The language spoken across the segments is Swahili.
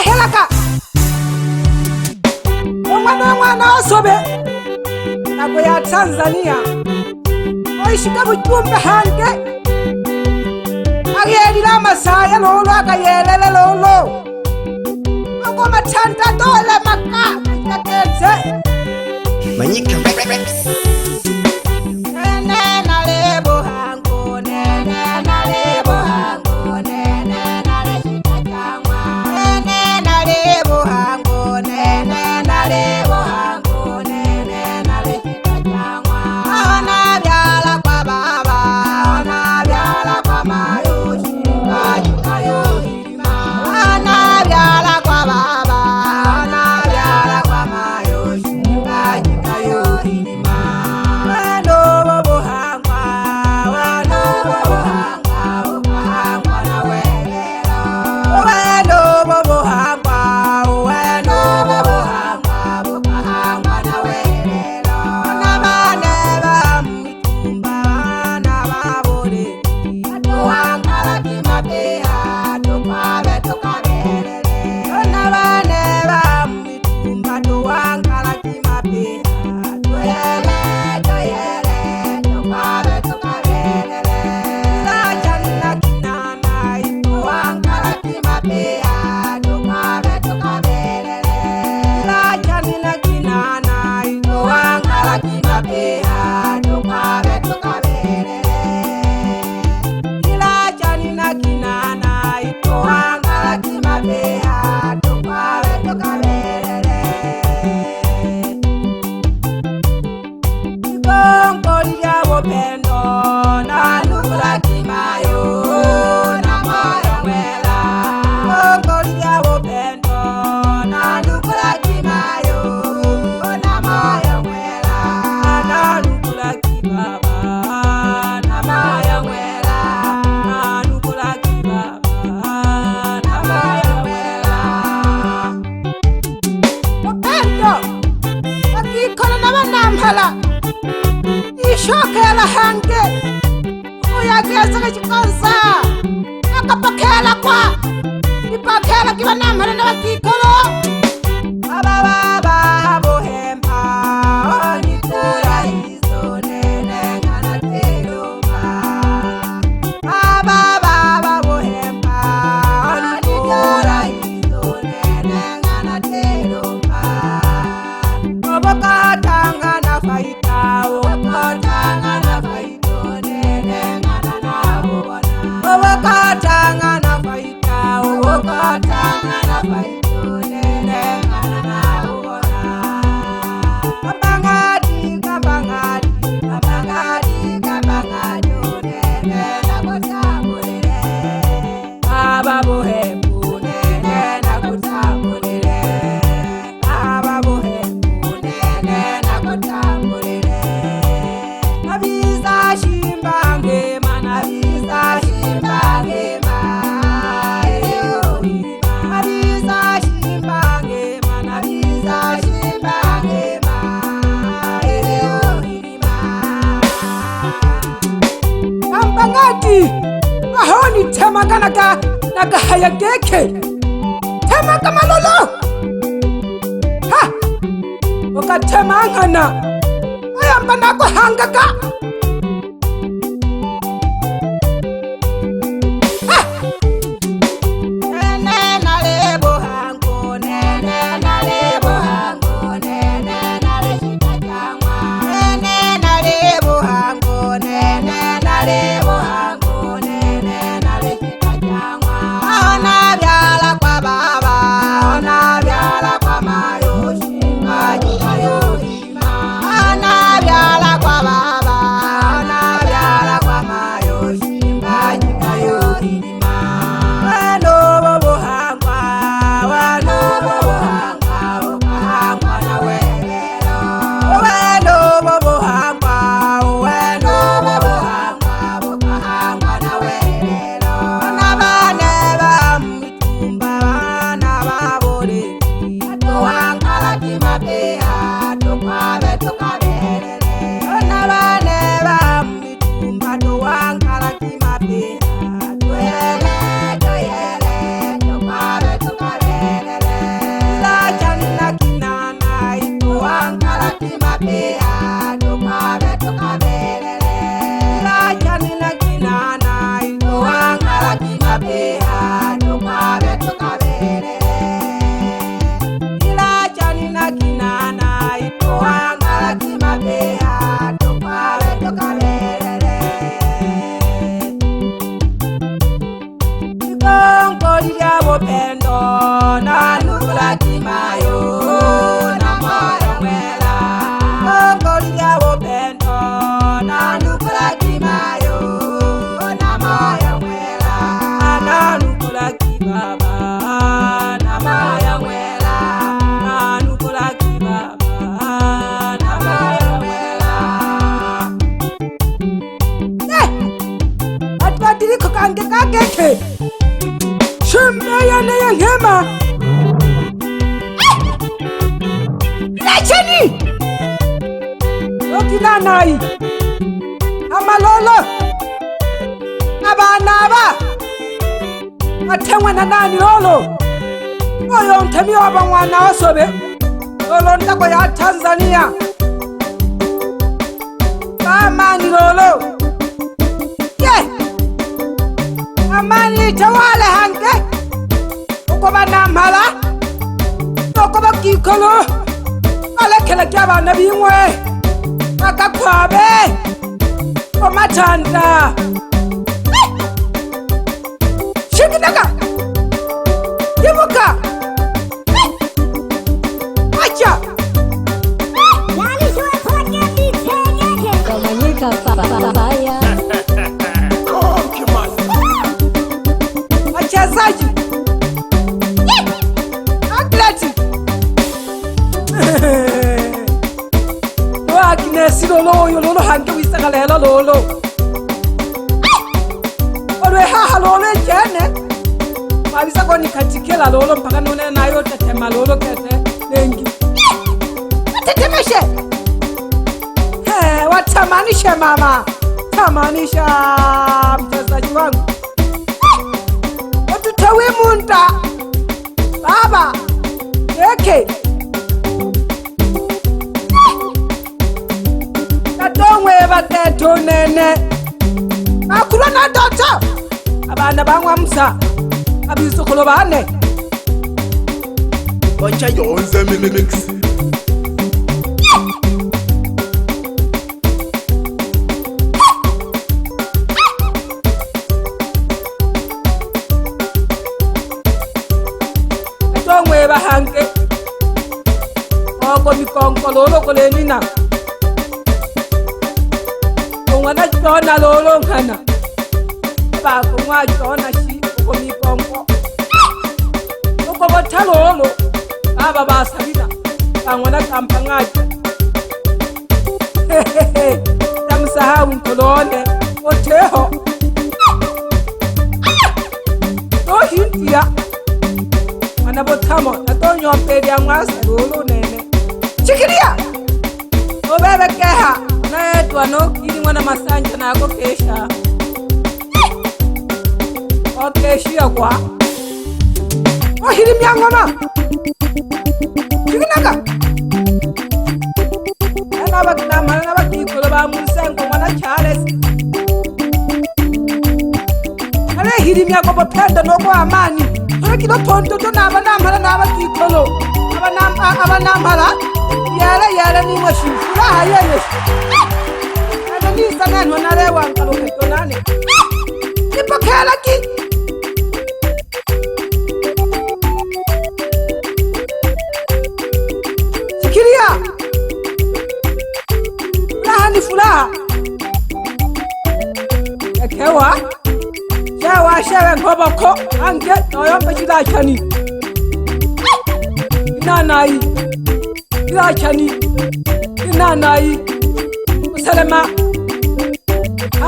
Helaka mwana osobe nako ya Tanzania oishika bujumbe hange agiyelila masaya lolo akayelele lolo ako matanda dole maka kaketse Manyika ishokela hange uyageza chikonsa akapakela kwa ipakela kiba namhana na bakikolo baba bohemba onitura izonene ngana teloma baba bohemba onitura izonene ngana teloma obakatanga na faita obakatanga na faitone ngana na bona obakatanga na faita obakatanga na faitone ngana na bona kabangadi na kotambulele baba bohembu na kotambulele baba bohembu na kotambulele nabiza shimbange manabiza shimbange nabiza shimbange manabiza shimbange ambangati ahoni temaga naga hayageke temaga malolo ha okatemangana ayamba nako hangaga baba beha tukale tukabere ila chani na kinana ituangala kimabeha tukale tukabere ikongoli lya bopendo na nukula kimayo na moyo mwela ikongoli lya bopendo na nukula kimayo na moyo mwela na nukula kibaba na moyo mwela na nukula kibaba na moyo mwela atwadiriko kange kageke shemaya na ya hema Lachani Okilanai Amalolo Abanaba Atengwa na nani lolo Oyo mtemi wa bangwana wasobe Lolo ndako ya Tanzania Amani lolo Ye Amani tawale hange Ukoba namhala Ukoba kikolo Alekele kyabana bimwe Akakwabe Omatanda Shikidaka Yibuka Acha Nani shwe podcast itenye Manyika papaya Wachezaji Atleti Wakinesi lolo yololo hange wisakalela lolo Olwe haha lolo jene Mabisa koni katikela lolo mpaka nune nayo tetema lolo kete lengi Tetemeshe Watamanishe mama Tamanisha mchezaji wangu Otutewe munta Baba Eke Natongwe bateto nene Akula na doto Abana bangwa msa Abisokolo bane Wacha yonze mix Natongwe bahange Oko mikonko lolo kole nina Mwana chona lolo nkana Bako mwa chona shi Oko mikonko Oko bota lolo Aba basabida Bangwana kampa ngaji Tamusahawu nkolone Oteho No hintia Mwana botamo Natonyo mpedi ya mwasa lolo nene Chikiria Obebe keha Naetu ili mwana masanja na yako kesha Okeshia kwa Ohiri miangoma Chikinaka Ena bakina na bakikolo ba musengo mwana Charles Ale hiri miangoma penda noko amani Hore kido tonto naba namhala naba kikolo Aba namhala Yale ni mwashifula hayeye Nisa neno narewa nkaloketo nane Nipo kela ki Sikiria Fulaha ni fulaha Ekewa Shewe nkoboko Ange Noyombe chida chani Inanai Chida chani Inanai Usalema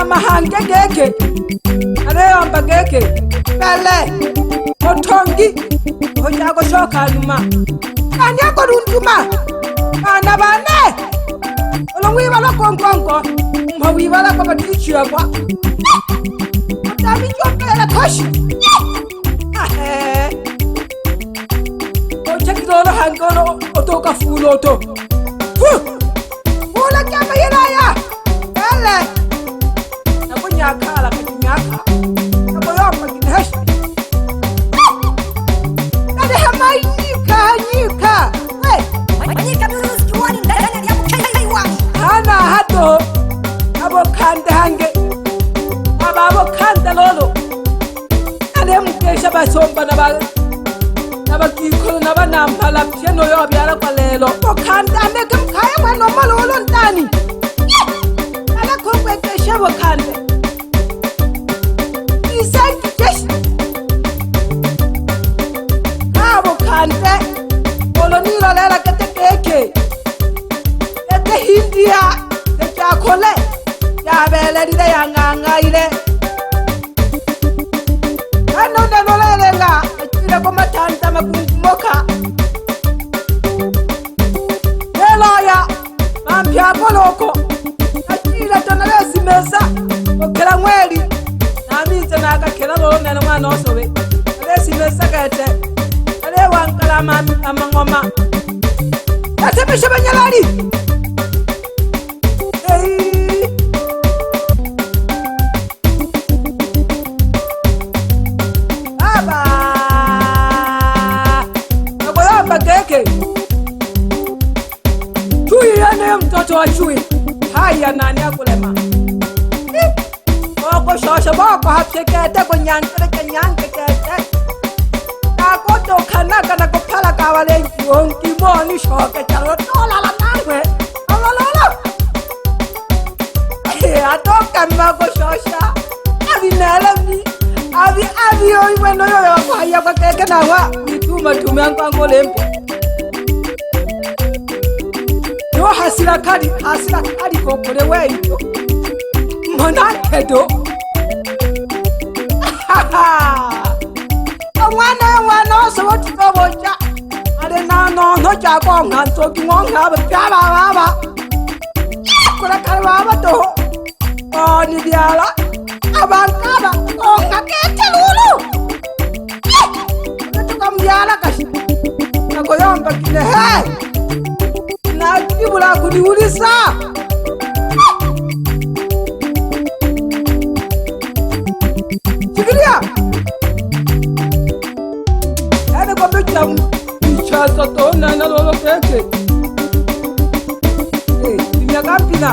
Amahange geke Areyomba geke Bele Otongi Ojago shoka numa Anyako runduma Ana bane Olongwiba la konkonko Mhawiba la kwa batichia kwa Otami chopela koshi Ochakidolo hangono Otoka fuloto Fula kama yelaya Bele Nako nyakala kati nyaka Nako yomba kineshi kesha basomba nabakikho nabanamphala pheno yo byala kwalelo okhanda ameke mkhaya mwana malolo ntani ala khokwe kesha bokhande isaki kesh abo khande olonilo lela keke ete hindia ekyakole yabelerire yangangaire anonda nolelenga akira komatanta makungumoka eloya mampyakoloko akira tonalesimesa okela mweli namize nakakela lolonene mwana osobe alesimesa kete alewankala amangoma atebeshe banyalali chui yana mtoto wa chui haya nani akulema wako shosho wako hapshekete kunyankele kenyankekete nakoto kanaka na kupala kawalenki onki moni shoke chalo tolala nangwe olololo atoka mako shosha avinelemi abi oiweno yoyo wako haya kwa keke nawa mituma tumeangu lempo yo hasira kali kokole weito mona kedo omwana oso wotukoboja ale no jako nganto kingonga baba kula kalwa to oni diala abankaba onga ketelulu tukamdiala kashi nakoyomba kile nakibula kudiulisa Chikiria ene kombe chato to na lolo keke nyakampina